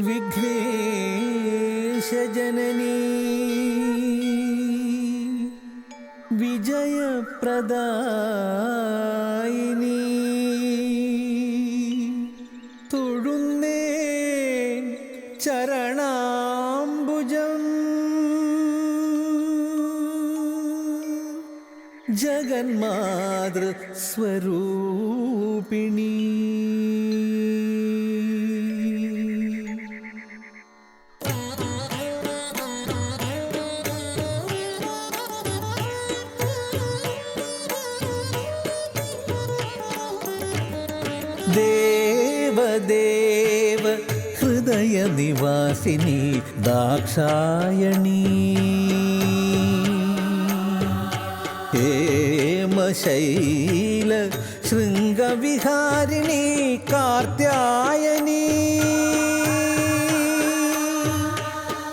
വിഘ്നേശജനനീ വിജയപ്രദായിനി തൊഴുന്നേൻ ചരണാംബുജം ജഗന്മാതൃ സ്വരൂപിണി. ദേവദേവ ഹൃദയ നിവാസിനി ദാക്ഷായണീ ഹേമശൈല ശൃംഗവിഹാരിണി കാർത്യായനീ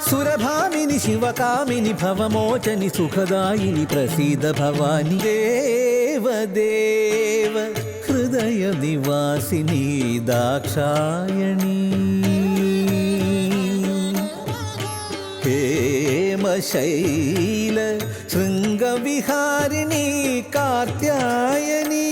സുരഭാമിനി ശിവകാമിനി ഭവമോചനി സുഖദായിനി പ്രസീദ ഭവാനി. ദേവദേവ ഹൃദയ നിവാസിനി ദാക്ഷായണീ ഹേമശൈല ശൃംഗവിഹാരിണി കാർത്യായനീ.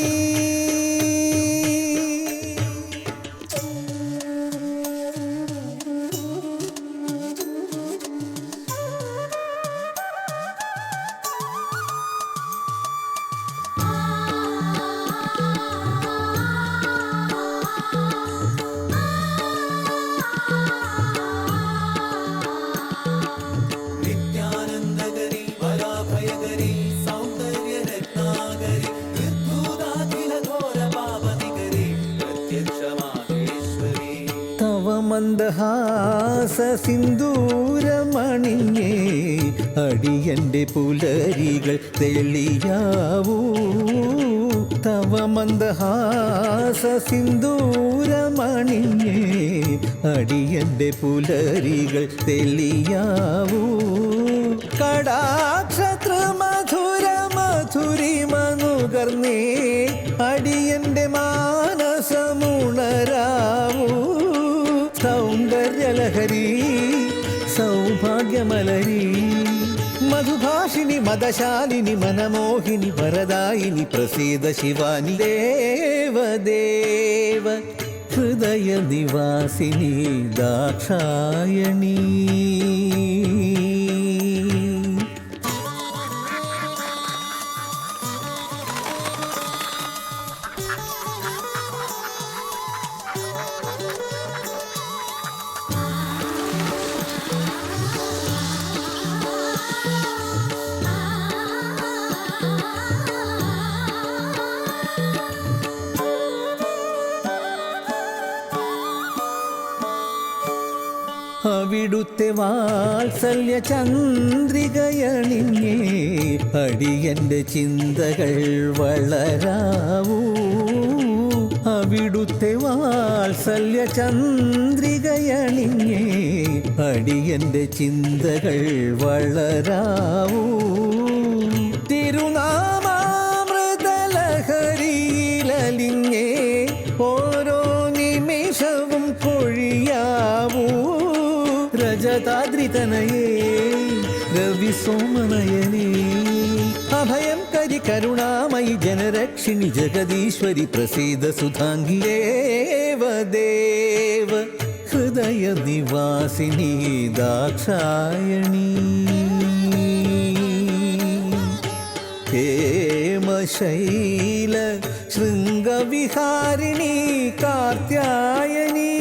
മന്ദഹാസ സിന്ദൂരമണിഞ്ഞേ അടിയന്റെ പുലരികൾ തെളിയാവൂ. തവ മന്ദഹാസ സിന്ദൂരമണിഞ്ഞേ അടിയന്റെ പുലരികൾ തെളിയാവൂ. കടാക്ഷത്ര മധുര മധുരിമനുകർന്നേ അടിയന്റെ മാനസമുണരാവൂ. സൗന്ദര്യലഹരി സൗഭാഗ്യമലരി മധുഭാഷിണി മദശാലിനി മനമോഹിനി വരദായിനി പ്രസീദ ശിവാനി. ദേവദേവ ഹൃദയ നിവാസിനി ദാക്ഷായണീ അവിടുത്തെ വാത്സല്യ ചന്ദ്രികയണിഞ്ഞേ അടിയന്റെ ചിന്തകൾ വളരാവൂ. അവിടുത്തെ വാത്സല്യ ചന്ദ്രികയണിഞ്ഞേ അടിയന്റെ ചിന്തകൾ വളരാവൂ. തിരുനാമാമൃതലഹരിയിലലിഞ്ഞേ ഓരോ നിമിഷവും പൊഴിയാവൂ. രജതാദ്രിതനയേ രവിസോമനയനേ അഭയം കരി കരുണാമയി ജനരക്ഷിണി ജഗദീശ്വരി പ്രസീദ സുധാംഗി. ദേവദേവ ഹൃദയ നിവാസിനി ദാക്ഷായണീ ഹേമശൈല ശൃംഗവിഹാരിണി കാർത്യായനീ.